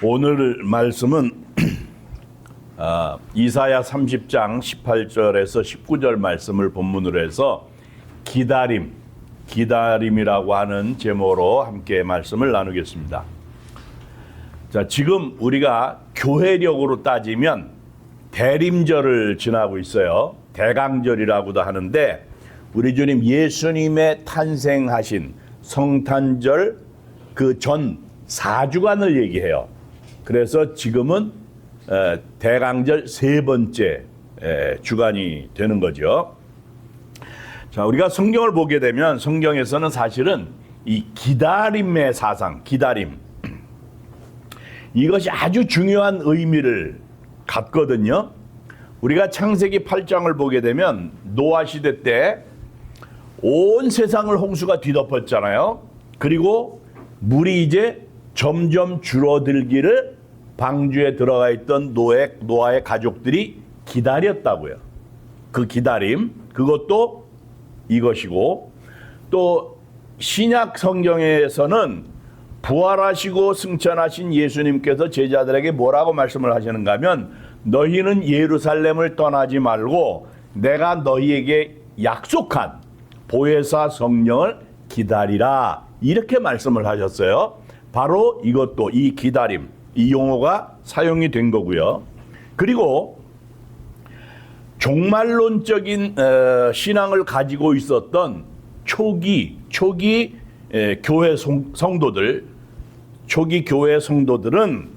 오늘 말씀은 이사야 30장 18절에서 19절 말씀을 본문으로 해서 기다림이라고 하는 제목으로 함께 말씀을 나누겠습니다. 자, 지금 우리가 교회력으로 따지면 대림절을 지나고 있어요. 대강절이라고도 하는데 우리 주님 예수님의 탄생하신 성탄절 그 전 4주간을 얘기해요. 그래서 지금은 대강절 세 번째 주간이 되는 거죠. 자, 우리가 성경을 보게 되면 성경에서는 사실은 이 기다림의 사상, 기다림, 이것이 아주 중요한 의미를 갖거든요. 우리가 창세기 8장을 보게 되면 노아 시대 때 온 세상을 홍수가 뒤덮었잖아요. 그리고 물이 이제 점점 줄어들기를 방주에 들어가 있던 노아의 가족들이 기다렸다고요. 그 기다림, 그것도 이것이고, 또 신약 성경에서는 부활하시고 승천하신 예수님께서 제자들에게 뭐라고 말씀을 하시는가 하면, 너희는 예루살렘을 떠나지 말고 내가 너희에게 약속한 보혜사 성령을 기다리라, 이렇게 말씀을 하셨어요. 바로 이것도 이 기다림, 이 용어가 사용이 된 거고요. 그리고 종말론적인 신앙을 가지고 있었던 초기 교회 성도들, 초기 교회 성도들은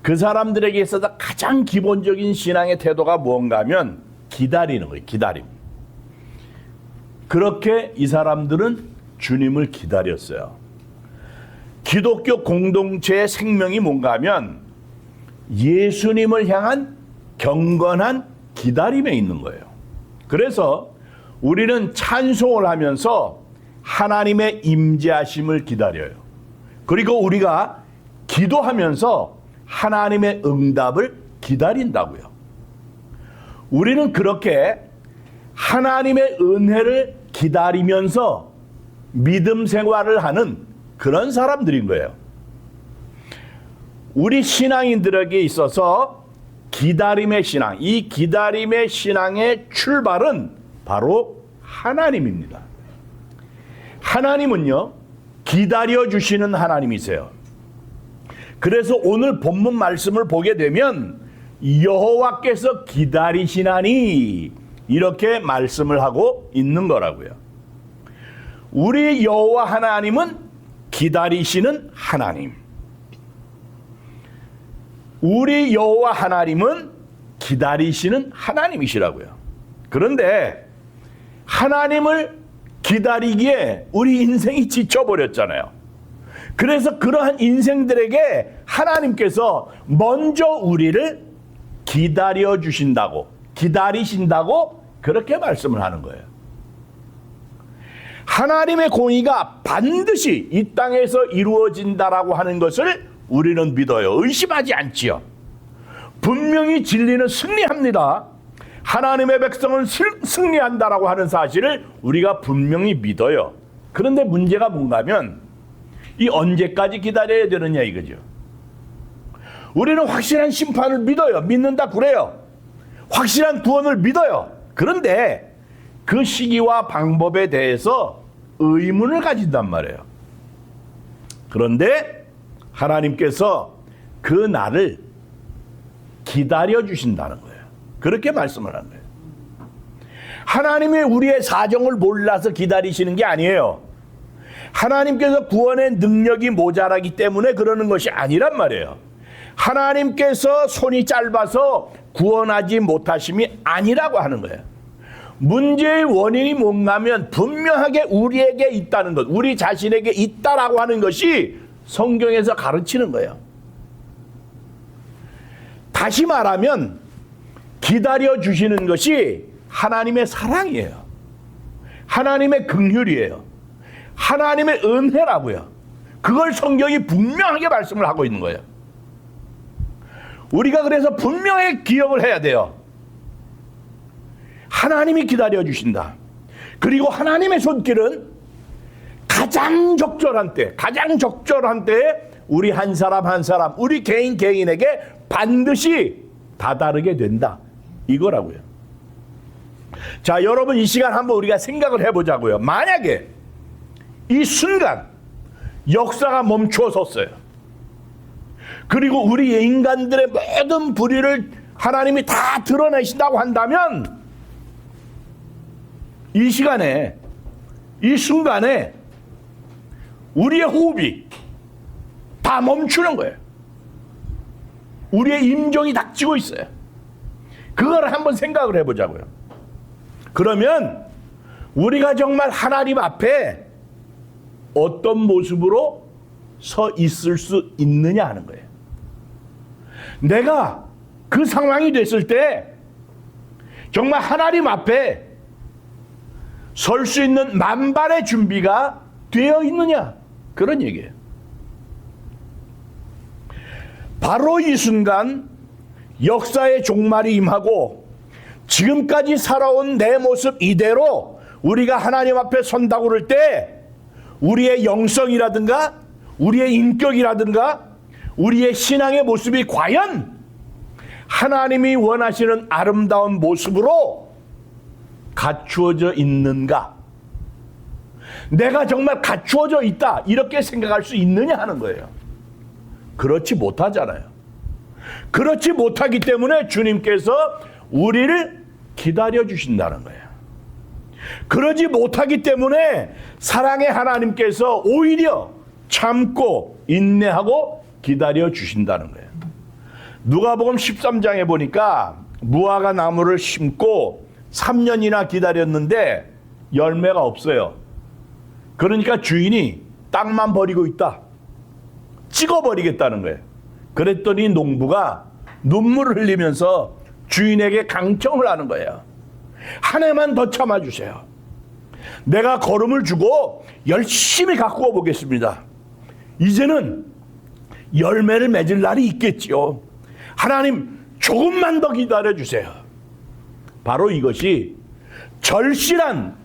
그 사람들에게 있어서 가장 기본적인 신앙의 태도가 뭔가 하면 기다리는 거예요. 기다림. 그렇게 이 사람들은 주님을 기다렸어요. 기독교 공동체의 생명이 뭔가 하면 예수님을 향한 경건한 기다림에 있는 거예요. 그래서 우리는 찬송을 하면서 하나님의 임재하심을 기다려요. 그리고 우리가 기도하면서 하나님의 응답을 기다린다고요. 우리는 그렇게 하나님의 은혜를 기다리면서 믿음 생활을 하는 그런 사람들인 거예요. 우리 신앙인들에게 있어서 기다림의 신앙, 이 기다림의 신앙의 출발은 바로 하나님입니다. 하나님은요, 기다려주시는 하나님이세요. 그래서 오늘 본문 말씀을 보게 되면 여호와께서 기다리시나니 이렇게 말씀을 하고 있는 거라고요. 우리 여호와 하나님은 기다리시는 하나님. 우리 여호와 하나님은 기다리시는 하나님이시라고요. 그런데 하나님을 기다리기에 우리 인생이 지쳐버렸잖아요. 그래서 그러한 인생들에게 하나님께서 먼저 우리를 기다리신다고 그렇게 말씀을 하는 거예요. 하나님의 공의가 반드시 이 땅에서 이루어진다라고 하는 것을 우리는 믿어요. 의심하지 않지요. 분명히 진리는 승리합니다. 하나님의 백성은 승리한다라고 하는 사실을 우리가 분명히 믿어요. 그런데 문제가 뭔가 하면 이 언제까지 기다려야 되느냐 이거죠. 우리는 확실한 심판을 믿어요. 믿는다 그래요. 확실한 구원을 믿어요. 그런데 그 시기와 방법에 대해서 의문을 가진단 말이에요. 그런데 하나님께서 그 날을 기다려 주신다는 거예요. 그렇게 말씀을 하는 거예요. 하나님이 우리의 사정을 몰라서 기다리시는 게 아니에요. 하나님께서 구원의 능력이 모자라기 때문에 그러는 것이 아니란 말이에요. 하나님께서 손이 짧아서 구원하지 못하심이 아니라고 하는 거예요. 문제의 원인이 뭔가 하면 분명하게 우리에게 있다는 것, 우리 자신에게 있다라고 하는 것이 성경에서 가르치는 거예요. 다시 말하면 기다려 주시는 것이 하나님의 사랑이에요. 하나님의 긍휼이에요. 하나님의 은혜라고요. 그걸 성경이 분명하게 말씀을 하고 있는 거예요. 우리가 그래서 분명히 기억을 해야 돼요. 하나님이 기다려 주신다. 그리고 하나님의 손길은 가장 적절한 때에 우리 한 사람 한 사람, 우리 개인 개인에게 반드시 다다르게 된다. 이거라고요. 자, 여러분 이 시간 한번 우리가 생각을 해보자고요. 만약에 이 순간 역사가 멈추어 섰어요. 그리고 우리 인간들의 모든 불의를 하나님이 다 드러내신다고 한다면 이 시간에, 이 순간에 우리의 호흡이 다 멈추는 거예요. 우리의 임종이 닥치고 있어요. 그거를 한번 생각을 해보자고요. 그러면 우리가 정말 하나님 앞에 어떤 모습으로 서 있을 수 있느냐 하는 거예요. 내가 그 상황이 됐을 때 정말 하나님 앞에 설 수 있는 만반의 준비가 되어 있느냐, 그런 얘기예요. 바로 이 순간 역사의 종말이 임하고 지금까지 살아온 내 모습 이대로 우리가 하나님 앞에 선다고 그럴 때 우리의 영성이라든가 우리의 인격이라든가 우리의 신앙의 모습이 과연 하나님이 원하시는 아름다운 모습으로 갖추어져 있는가? 내가 정말 갖추어져 있다 이렇게 생각할 수 있느냐 하는 거예요. 그렇지 못하잖아요. 그렇지 못하기 때문에 주님께서 우리를 기다려 주신다는 거예요. 그러지 못하기 때문에 사랑의 하나님께서 오히려 참고 인내하고 기다려 주신다는 거예요. 누가복음 13장에 보니까 무화과 나무를 심고 3년이나 기다렸는데 열매가 없어요. 그러니까 주인이 땅만 버리고 있다. 찍어버리겠다는 거예요. 그랬더니 농부가 눈물을 흘리면서 주인에게 강청을 하는 거예요. 한 해만 더 참아주세요. 내가 걸음을 주고 열심히 가꾸어 보겠습니다. 이제는 열매를 맺을 날이 있겠지요. 하나님 조금만 더 기다려주세요. 바로 이것이 절실한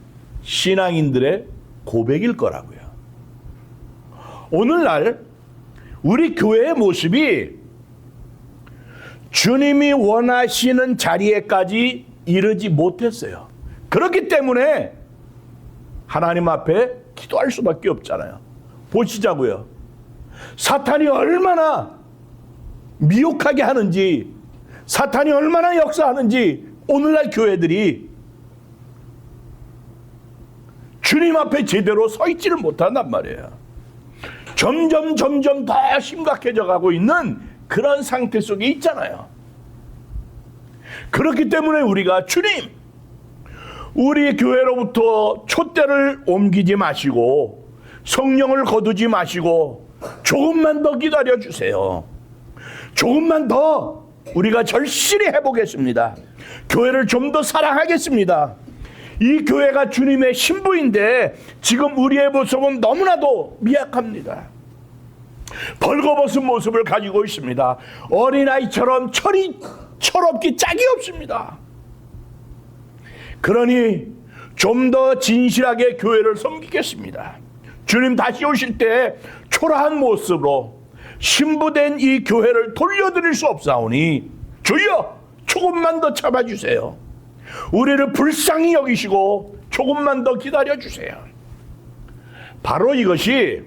신앙인들의 고백일 거라고요. 오늘날 우리 교회의 모습이 주님이 원하시는 자리에까지 이르지 못했어요. 그렇기 때문에 하나님 앞에 기도할 수밖에 없잖아요. 보시자고요. 사탄이 얼마나 미혹하게 하는지, 사탄이 얼마나 역사하는지 오늘날 교회들이 주님 앞에 제대로 서 있지를 못한단 말이에요. 점점 더 심각해져 가고 있는 그런 상태 속에 있잖아요. 그렇기 때문에 우리가 주님, 우리 교회로부터 촛대를 옮기지 마시고 성령을 거두지 마시고 조금만 더 기다려 주세요. 조금만 더 우리가 절실히 해보겠습니다. 교회를 좀 더 사랑하겠습니다. 이 교회가 주님의 신부인데 지금 우리의 모습은 너무나도 미약합니다. 벌거벗은 모습을 가지고 있습니다. 어린아이처럼 철없기 짝이 없습니다. 그러니 좀 더 진실하게 교회를 섬기겠습니다. 주님 다시 오실 때 초라한 모습으로 신부된 이 교회를 돌려드릴 수 없사오니 주여 조금만 더 참아주세요. 우리를 불쌍히 여기시고 조금만 더 기다려주세요. 바로 이것이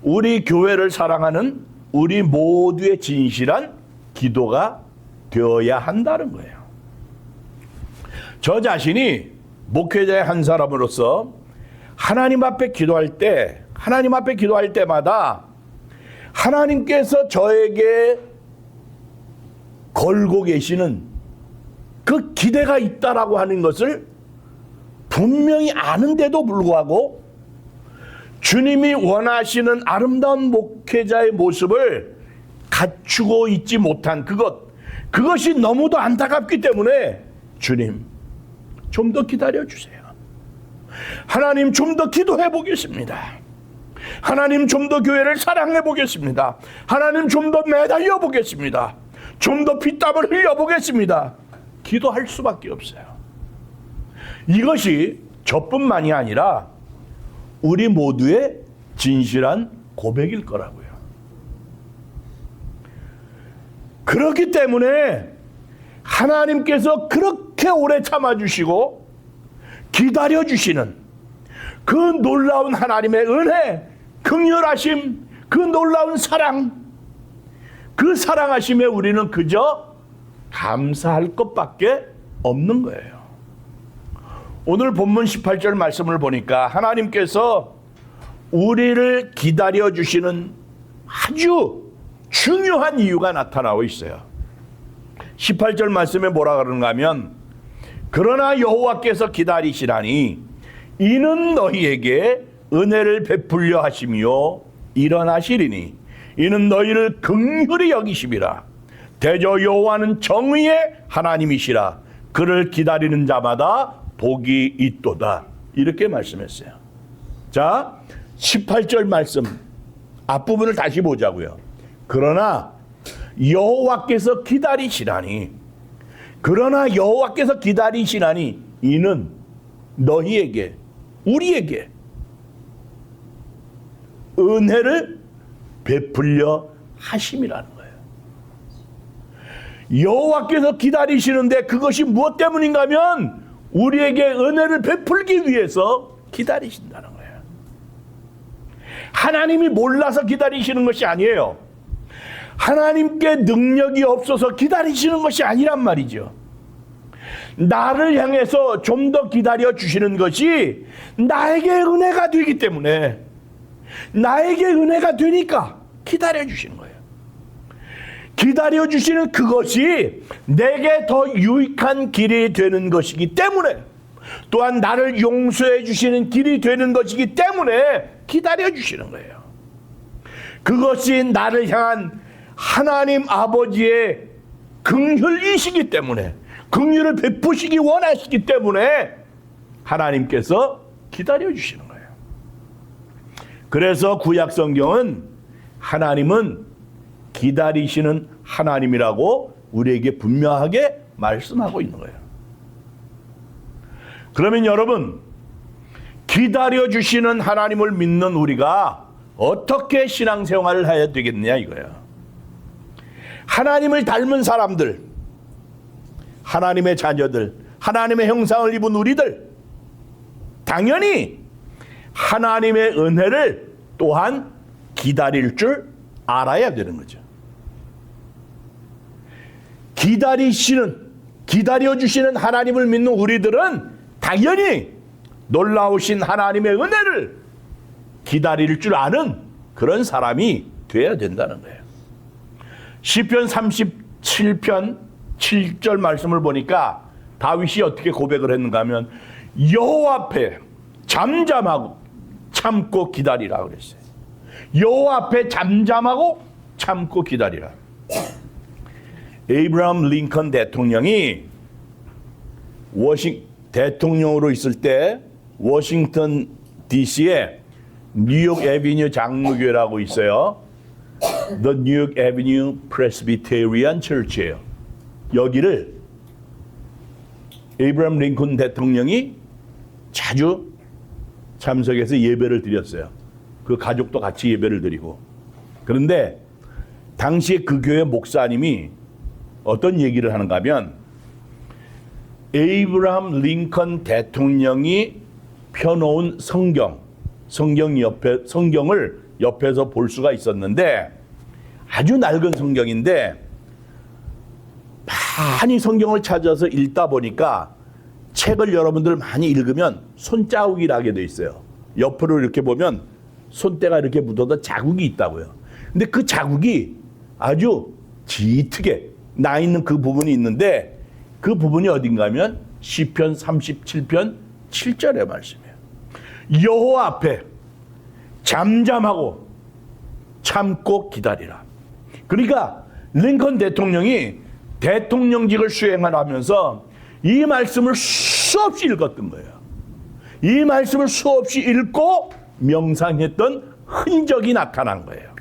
우리 교회를 사랑하는 우리 모두의 진실한 기도가 되어야 한다는 거예요. 저 자신이 목회자의 한 사람으로서 하나님 앞에 기도할 때마다 하나님께서 저에게 걸고 계시는 그 기대가 있다라고 하는 것을 분명히 아는데도 불구하고 주님이 원하시는 아름다운 목회자의 모습을 갖추고 있지 못한 그것이 너무도 안타깝기 때문에 주님 좀 더 기다려주세요. 하나님 좀 더 기도해 보겠습니다. 하나님 좀 더 교회를 사랑해 보겠습니다. 하나님 좀 더 매달려 보겠습니다. 좀 더 피땀을 흘려 보겠습니다. 기도할 수밖에 없어요. 이것이 저뿐만이 아니라 우리 모두의 진실한 고백일 거라고요. 그렇기 때문에 하나님께서 그렇게 오래 참아주시고 기다려주시는 그 놀라운 하나님의 은혜, 긍휼하심, 그 놀라운 사랑, 그 사랑하심에 우리는 그저 감사할 것밖에 없는 거예요. 오늘 본문 18절 말씀을 보니까 하나님께서 우리를 기다려주시는 아주 중요한 이유가 나타나고 있어요. 18절 말씀에 뭐라 그러는가 하면, 그러나 여호와께서 기다리시라니 이는 너희에게 은혜를 베풀려 하시며 일어나시리니 이는 너희를 긍휼히 여기심이라. 대저 여호와는 정의의 하나님이시라. 그를 기다리는 자마다 복이 있도다. 이렇게 말씀했어요. 자, 18절 말씀 앞부분을 다시 보자고요. 그러나 여호와께서 기다리시라니, 그러나 여호와께서 기다리시라니 이는 너희에게, 우리에게 은혜를 베풀려 하심이라는 거예요. 여호와께서 기다리시는데 그것이 무엇 때문인가 하면 우리에게 은혜를 베풀기 위해서 기다리신다는 거예요. 하나님이 몰라서 기다리시는 것이 아니에요. 하나님께 능력이 없어서 기다리시는 것이 아니란 말이죠. 나를 향해서 좀 더 기다려 주시는 것이 나에게 은혜가 되기 때문에, 나에게 은혜가 되니까 기다려 주시는 거예요. 기다려 주시는 그것이 내게 더 유익한 길이 되는 것이기 때문에, 또한 나를 용서해 주시는 길이 되는 것이기 때문에 기다려 주시는 거예요. 그것이 나를 향한 하나님 아버지의 긍휼이시기 때문에, 긍휼을 베푸시기 원하시기 때문에 하나님께서 기다려 주시는 거예요. 그래서 구약 성경은 하나님은 기다리시는 하나님이라고 우리에게 분명하게 말씀하고 있는 거예요. 그러면 여러분, 기다려 주시는 하나님을 믿는 우리가 어떻게 신앙생활을 해야 되겠느냐 이거예요. 하나님을 닮은 사람들, 하나님의 자녀들, 하나님의 형상을 입은 우리들, 당연히 하나님의 은혜를 또한 기다릴 줄 알아야 되는 거죠. 기다려주시는 하나님을 믿는 우리들은 당연히 놀라우신 하나님의 은혜를 기다릴 줄 아는 그런 사람이 되어야 된다는 거예요. 시편 37편 7절 말씀을 보니까 다윗이 어떻게 고백을 했는가 하면, 여호와 앞에 잠잠하고 참고 기다리라 그랬어요. 여호와 앞에 잠잠하고 참고 기다리라. 에이브라함 링컨 대통령이 대통령으로 있을 때 워싱턴 DC에 뉴욕 애비뉴 장로교회라고 있어요. The New York Avenue Presbyterian Church예요. 여기를 에이브라함 링컨 대통령이 자주 참석해서 예배를 드렸어요. 그 가족도 같이 예배를 드리고. 그런데 당시에 그 교회 목사님이 어떤 얘기를 하는가 하면, 에이브라함 링컨 대통령이 펴놓은 성경을 옆에서 볼 수가 있었는데, 아주 낡은 성경인데 많이 성경을 찾아서 읽다 보니까, 책을 여러분들 많이 읽으면 손자국이 나게 돼 있어요. 옆으로 이렇게 보면 손때가 이렇게 묻어서 자국이 있다고요. 근데 그 자국이 아주 짙게 나 있는 그 부분이 있는데, 그 부분이 어딘가 하면 시편 37편 7절의 말씀이에요. 여호와 앞에 잠잠하고 참고 기다리라. 그러니까 링컨 대통령이 대통령직을 수행하면서 이 말씀을 수없이 읽었던 거예요. 이 말씀을 수없이 읽고 명상했던 흔적이 나타난 거예요.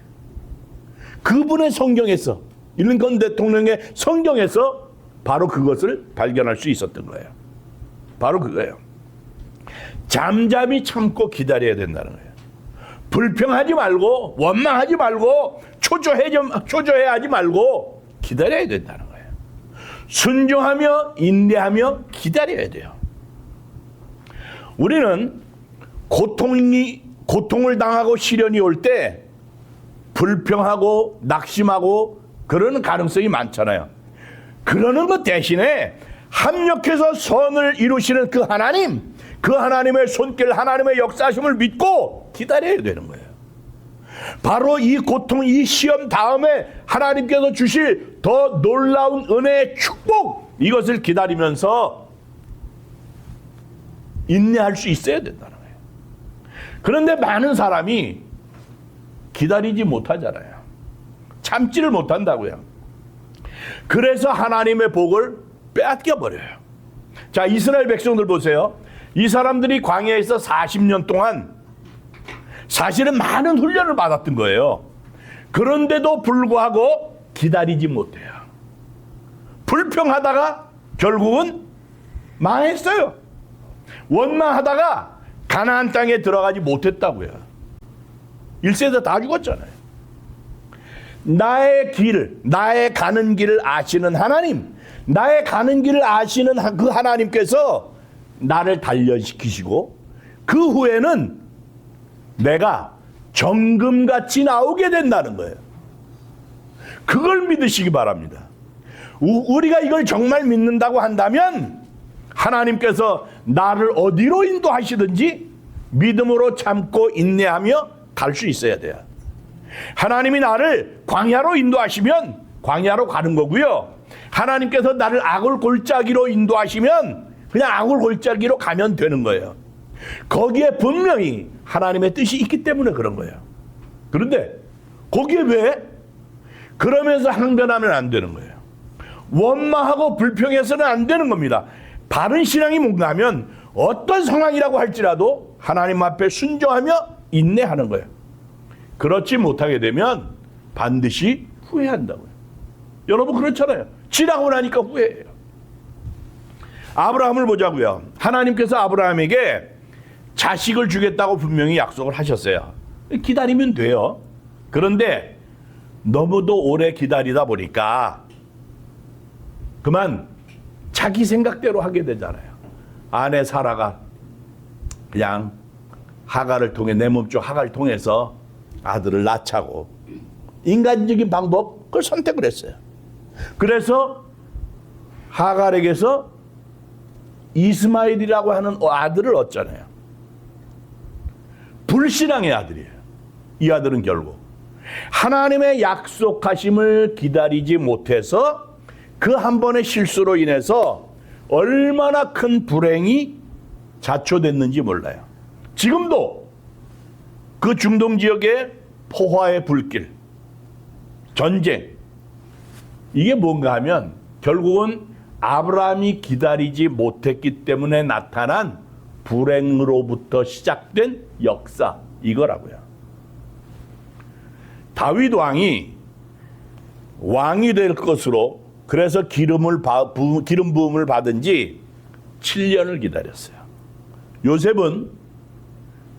그분의 성경에서, 링컨 대통령의 성경에서 바로 그것을 발견할 수 있었던 거예요. 바로 그거예요. 잠잠히 참고 기다려야 된다는 거예요. 불평하지 말고, 원망하지 말고, 초조해하지 말고, 기다려야 된다는 거예요. 순종하며 인내하며 기다려야 돼요. 우리는 고통을 당하고 시련이 올 때 불평하고 낙심하고 그러는 가능성이 많잖아요. 그러는 것 대신에 합력해서 선을 이루시는 그 하나님, 그 하나님의 손길, 하나님의 역사하심을 믿고 기다려야 되는 거예요. 바로 이 고통, 이 시험 다음에 하나님께서 주실 더 놀라운 은혜의 축복, 이것을 기다리면서 인내할 수 있어야 된다는 거예요. 그런데 많은 사람이 기다리지 못하잖아요. 참지를 못한다고요. 그래서 하나님의 복을 빼앗겨 버려요. 자, 이스라엘 백성들 보세요. 이 사람들이 광야에서 40년 동안 사실은 많은 훈련을 받았던 거예요. 그런데도 불구하고 기다리지 못해요. 불평하다가 결국은 망했어요. 원망하다가 가나안 땅에 들어가지 못했다고요. 1세대 다 죽었잖아요. 나의 길을, 나의 가는 길을 아시는 하나님, 나의 가는 길을 아시는 그 하나님께서 나를 단련시키시고 그 후에는 내가 정금같이 나오게 된다는 거예요. 그걸 믿으시기 바랍니다. 우리가 이걸 정말 믿는다고 한다면 하나님께서 나를 어디로 인도하시든지 믿음으로 참고 인내하며 갈 수 있어야 돼요. 하나님이 나를 광야로 인도하시면 광야로 가는 거고요. 하나님께서 나를 악을 골짜기로 인도하시면 그냥 악을 골짜기로 가면 되는 거예요. 거기에 분명히 하나님의 뜻이 있기 때문에 그런 거예요. 그런데 거기에 왜? 그러면서 항변하면 안 되는 거예요. 원망하고 불평해서는 안 되는 겁니다. 바른 신앙이 뭔가 하면 어떤 상황이라고 할지라도 하나님 앞에 순종하며 인내하는 거예요. 그렇지 못하게 되면 반드시 후회한다고요. 여러분 그렇잖아요. 지나고 나니까 후회해요. 아브라함을 보자고요. 하나님께서 아브라함에게 자식을 주겠다고 분명히 약속을 하셨어요. 기다리면 돼요. 그런데 너무도 오래 기다리다 보니까 그만 자기 생각대로 하게 되잖아요. 아내 사라가 그냥 하갈을 통해, 내 몸쪽 하갈을 통해서 아들을 낳자고 인간적인 방법, 그걸 선택을 했어요. 그래서 하갈에게서 이스마엘이라고 하는 아들을 얻잖아요. 불신앙의 아들이에요. 이 아들은 결국 하나님의 약속하심을 기다리지 못해서 그 한 번의 실수로 인해서 얼마나 큰 불행이 자초됐는지 몰라요. 지금도 그 중동 지역의 포화의 불길, 전쟁, 이게 뭔가 하면 결국은 아브라함이 기다리지 못했기 때문에 나타난 불행으로부터 시작된 역사, 이거라고요. 다윗 왕이 될 것으로 그래서 기름 부음을 받은 지 7년을 기다렸어요. 요셉은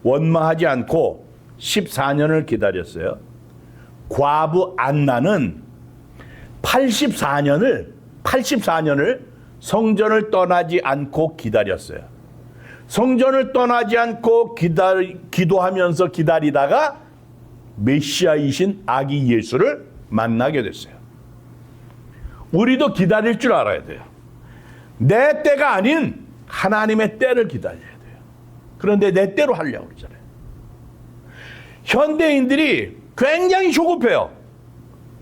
원망하지 않고 14년을 기다렸어요. 과부 안나는 84년을 성전을 떠나지 않고 기다렸어요. 성전을 떠나지 않고 기도하면서 기다리다가 메시아이신 아기 예수를 만나게 됐어요. 우리도 기다릴 줄 알아야 돼요. 내 때가 아닌 하나님의 때를 기다려야 돼요. 그런데 내 때로 하려고 그러잖아요. 현대인들이 굉장히 조급해요.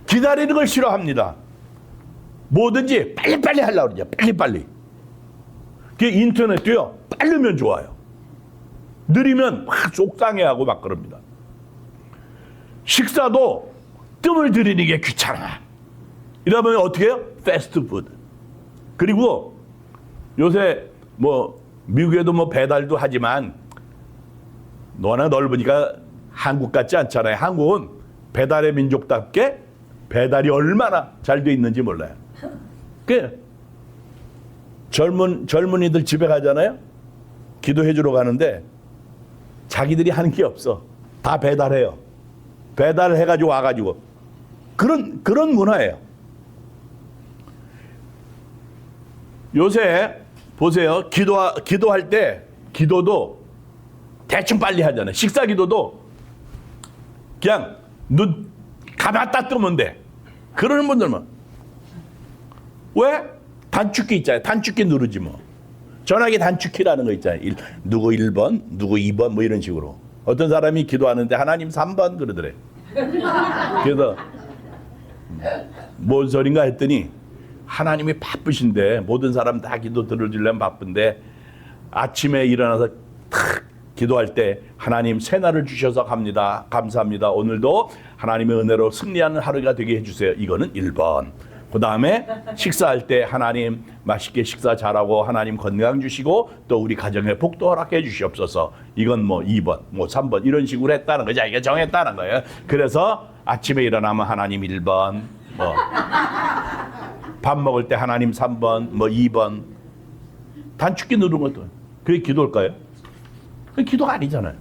기다리는 걸 싫어합니다. 뭐든지 빨리빨리 하려고 그러죠. 빨리빨리. 인터넷도요. 빠르면 좋아요. 느리면 막 속상해하고 막 그럽니다. 식사도 뜸을 들이는 게 귀찮아. 이러면 어떻게 해요? 패스트푸드. 그리고 요새 미국에도 배달도 하지만 워낙 넓으니까 한국 같지 않잖아요. 한국은 배달의 민족답게 배달이 얼마나 잘 돼 있는지 몰라요. 젊은이들 집에 가잖아요. 기도해 주러 가는데 자기들이 하는 게 없어. 다 배달해요. 배달을 해가지고 와가지고 그런 문화예요. 요새 보세요. 기도할 때 기도도 대충 빨리 하잖아요. 식사 기도도 그냥 눈 감았다 뜨면 돼. 그러는 분들만 왜? 단축키 있잖아요. 단축키 누르지 뭐. 전화기 단축키라는 거 있잖아요. 누구 1번, 누구 2번 뭐 이런 식으로. 어떤 사람이 기도하는데 하나님 3번 그러더래. 그래서 뭔 소린가 했더니 하나님이 바쁘신데 모든 사람 다 기도 들어주려면 바쁜데 아침에 일어나서 탁 기도할 때 하나님 새날을 주셔서 갑니다. 감사합니다. 오늘도 하나님의 은혜로 승리하는 하루가 되게 해주세요. 이거는 1번. 그 다음에 식사할 때 하나님 맛있게 식사 잘하고 하나님 건강 주시고 또 우리 가정에 복도 허락해 주시옵소서. 이건 뭐 2번, 뭐 3번 이런 식으로 했다는 거죠. 이게 정했다는 거예요. 그래서 아침에 일어나면 하나님 1번, 뭐 밥 먹을 때 하나님 3번, 뭐 2번 단축키 누르는 것도 그게 기도일까요? 그게 기도가 아니잖아요.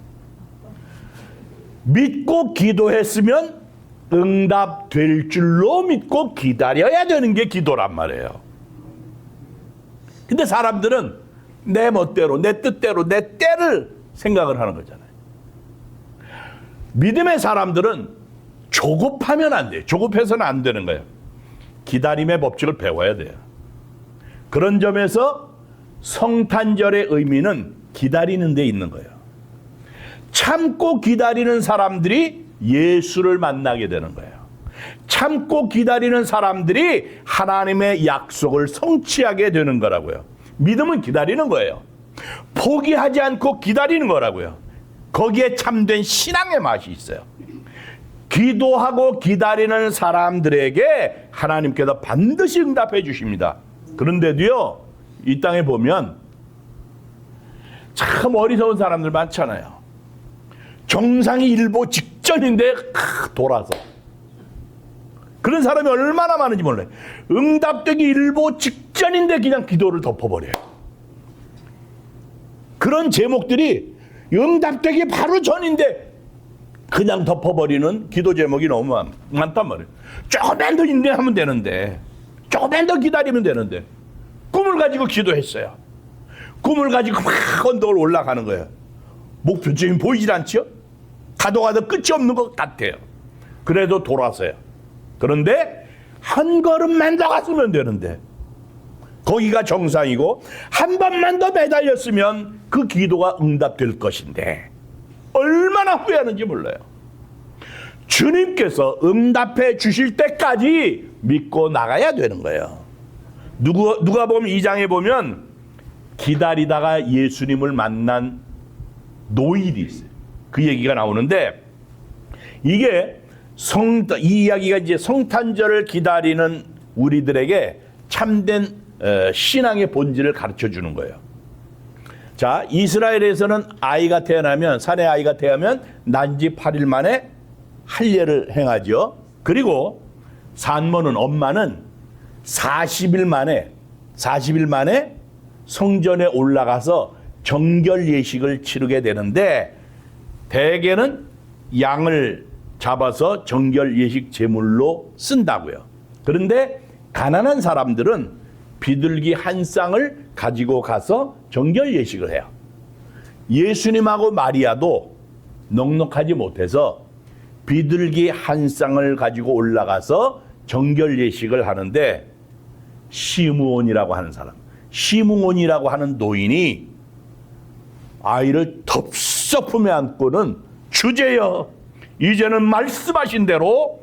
믿고 기도했으면 응답될 줄로 믿고 기다려야 되는 게 기도란 말이에요. 근데 사람들은 내 멋대로, 내 뜻대로, 내 때를 생각을 하는 거잖아요. 믿음의 사람들은 조급하면 안 돼요. 조급해서는 안 되는 거예요. 기다림의 법칙을 배워야 돼요. 그런 점에서 성탄절의 의미는 기다리는 데 있는 거예요. 참고 기다리는 사람들이 예수를 만나게 되는 거예요. 참고 기다리는 사람들이 하나님의 약속을 성취하게 되는 거라고요. 믿음은 기다리는 거예요. 포기하지 않고 기다리는 거라고요. 거기에 참된 신앙의 맛이 있어요. 기도하고 기다리는 사람들에게 하나님께서 반드시 응답해 주십니다. 그런데도요, 이 땅에 보면 참 어리석은 사람들 많잖아요. 정상이 일보 직전인데 돌아서. 그런 사람이 얼마나 많은지 몰라요. 응답되기 일보 직전인데 그냥 기도를 덮어버려요. 그런 제목들이 응답되기 바로 전인데 그냥 덮어버리는 기도 제목이 너무 많단 말이에요. 조금만 더 인내하면 되는데, 조금만 더 기다리면 되는데, 꿈을 가지고 기도했어요. 꿈을 가지고 막 언덕을 올라가는 거예요. 목표점이 보이질 않죠? 가도 끝이 없는 것 같아요. 그래도 돌아서요. 그런데 한 걸음만 더 갔으면 되는데 거기가 정상이고 한 번만 더 매달렸으면 그 기도가 응답될 것인데 얼마나 후회하는지 몰라요. 주님께서 응답해 주실 때까지 믿고 나가야 되는 거예요. 누가복음 2장에 보면 기다리다가 예수님을 만난 노인이 있어요. 그 얘기가 나오는데 이게 이 이야기가 이제 성탄절을 기다리는 우리들에게 참된 신앙의 본질을 가르쳐 주는 거예요. 자, 이스라엘에서는 아이가 태어나면, 산의 아이가 태어나면 난지 8일 만에 할례를 행하죠. 그리고 산모는, 엄마는 40일 만에 성전에 올라가서 정결 예식을 치르게 되는데 대개는 양을 잡아서 정결 예식 제물로 쓴다고요. 그런데 가난한 사람들은 비둘기 한 쌍을 가지고 가서 정결 예식을 해요. 예수님하고 마리아도 넉넉하지 못해서 비둘기 한 쌍을 가지고 올라가서 정결 예식을 하는데 시므온이라고 하는 사람, 시므온이라고 하는 노인이 아이를 덥석 품에 안고는 주제여, 이제는 말씀하신 대로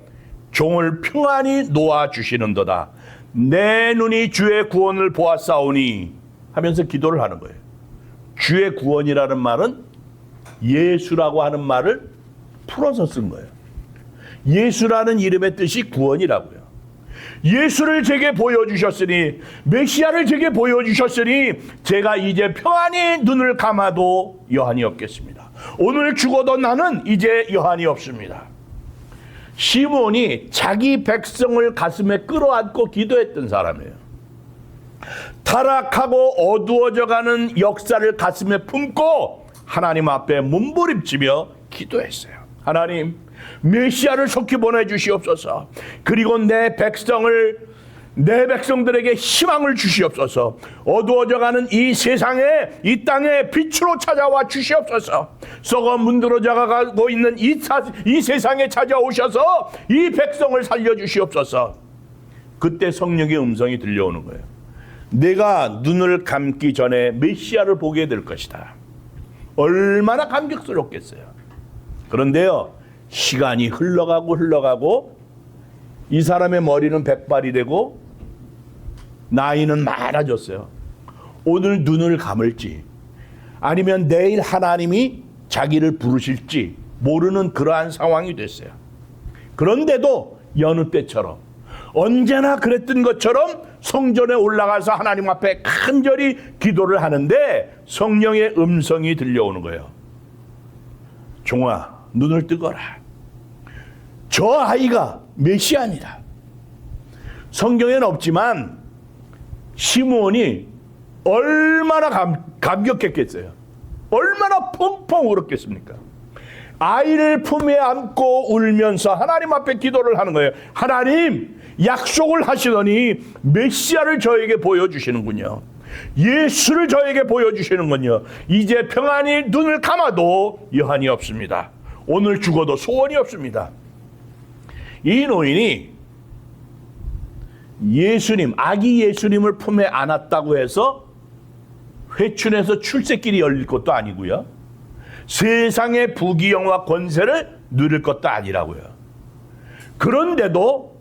종을 평안히 놓아주시는도다. 내 눈이 주의 구원을 보았사오니 하면서 기도를 하는 거예요. 주의 구원이라는 말은 예수라고 하는 말을 풀어서 쓴 거예요. 예수라는 이름의 뜻이 구원이라고요. 예수를 제게 보여주셨으니, 메시아를 제게 보여주셨으니 제가 이제 평안히 눈을 감아도 여한이 없겠습니다. 오늘 죽어도 나는 이제 여한이 없습니다. 시므온이 자기 백성을 가슴에 끌어안고 기도했던 사람이에요. 타락하고 어두워져가는 역사를 가슴에 품고 하나님 앞에 몸부림치며 기도했어요. 하나님, 메시아를 속히 보내주시옵소서. 그리고 내 백성을 내 백성들에게 희망을 주시옵소서. 어두워져가는 이 세상에, 이 땅에 빛으로 찾아와 주시옵소서. 썩어 문드러져 가고 있는 이 세상에 찾아오셔서 이 백성을 살려주시옵소서. 그때 성령의 음성이 들려오는 거예요. 내가 눈을 감기 전에 메시아를 보게 될 것이다. 얼마나 감격스럽겠어요. 그런데요, 시간이 흘러가고 이 사람의 머리는 백발이 되고 나이는 많아졌어요. 오늘 눈을 감을지 아니면 내일 하나님이 자기를 부르실지 모르는 그러한 상황이 됐어요. 그런데도 여느 때처럼, 언제나 그랬던 것처럼 성전에 올라가서 하나님 앞에 간절히 기도를 하는데 성령의 음성이 들려오는 거예요. 종아, 눈을 뜨거라. 저 아이가 메시아니라. 성경에는 없지만 시므온이 얼마나 감격했겠어요. 얼마나 펑펑 울었겠습니까? 아이를 품에 안고 울면서 하나님 앞에 기도를 하는 거예요. 하나님, 약속을 하시더니 메시아를 저에게 보여주시는군요. 예수를 저에게 보여주시는군요. 이제 평안히 눈을 감아도 여한이 없습니다. 오늘 죽어도 소원이 없습니다. 이 노인이 예수님, 아기 예수님을 품에 안았다고 해서 회춘해서 출세길이 열릴 것도 아니고요. 세상의 부귀영화 권세를 누릴 것도 아니라고요. 그런데도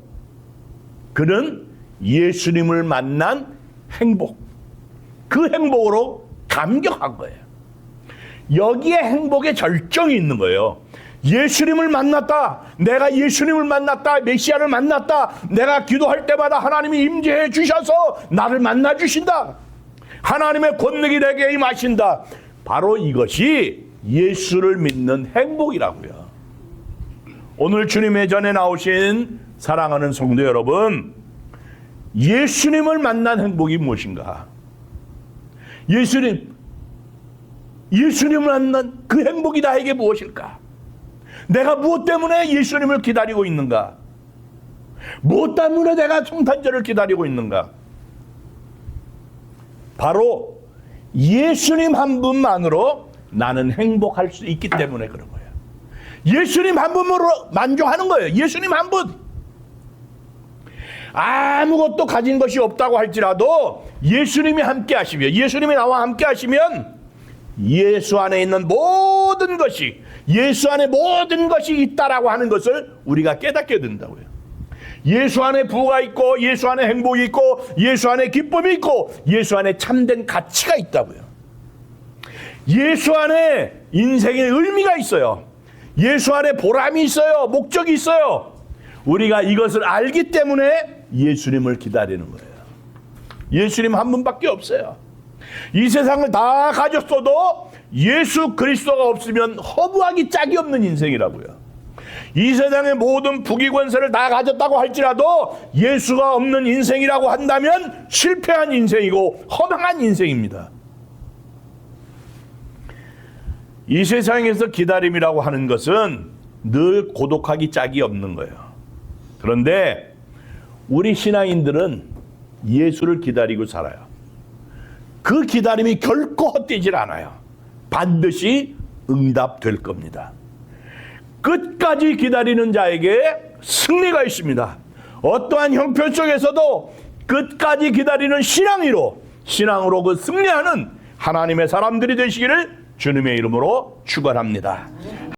그는 예수님을 만난 행복, 그 행복으로 감격한 거예요. 여기에 행복의 절정이 있는 거예요. 예수님을 만났다. 내가 예수님을 만났다. 메시아를 만났다. 내가 기도할 때마다 하나님이 임재해 주셔서 나를 만나 주신다. 하나님의 권능이 내게 임하신다. 바로 이것이 예수를 믿는 행복이라고요. 오늘 주님의 전에 나오신 사랑하는 성도 여러분, 예수님을 만난 행복이 무엇인가? 예수님을 만난 그 행복이 나에게 무엇일까? 내가 무엇 때문에 예수님을 기다리고 있는가? 무엇 때문에 내가 성탄절을 기다리고 있는가? 바로 예수님 한 분만으로 나는 행복할 수 있기 때문에 그런 거예요. 예수님 한 분으로 만족하는 거예요. 예수님 한 분. 아무것도 가진 것이 없다고 할지라도 예수님이 함께 하시면, 예수님이 나와 함께 하시면 예수 안에 있는 모든 것이, 예수 안에 모든 것이 있다라고 하는 것을 우리가 깨닫게 된다고요. 예수 안에 부가 있고, 예수 안에 행복이 있고, 예수 안에 기쁨이 있고, 예수 안에 참된 가치가 있다고요. 예수 안에 인생의 의미가 있어요. 예수 안에 보람이 있어요. 목적이 있어요. 우리가 이것을 알기 때문에 예수님을 기다리는 거예요. 예수님 한 분밖에 없어요. 이 세상을 다 가졌어도 예수 그리스도가 없으면 허무하기 짝이 없는 인생이라고요. 이 세상의 모든 부귀권세를 다 가졌다고 할지라도 예수가 없는 인생이라고 한다면 실패한 인생이고 허망한 인생입니다. 이 세상에서 기다림이라고 하는 것은 늘 고독하기 짝이 없는 거예요. 그런데 우리 신앙인들은 예수를 기다리고 살아요. 그 기다림이 결코 헛되질 않아요. 반드시 응답될 겁니다. 끝까지 기다리는 자에게 승리가 있습니다. 어떠한 형편 속에서도 끝까지 기다리는 신앙으로 그 승리하는 하나님의 사람들이 되시기를 주님의 이름으로 축원합니다.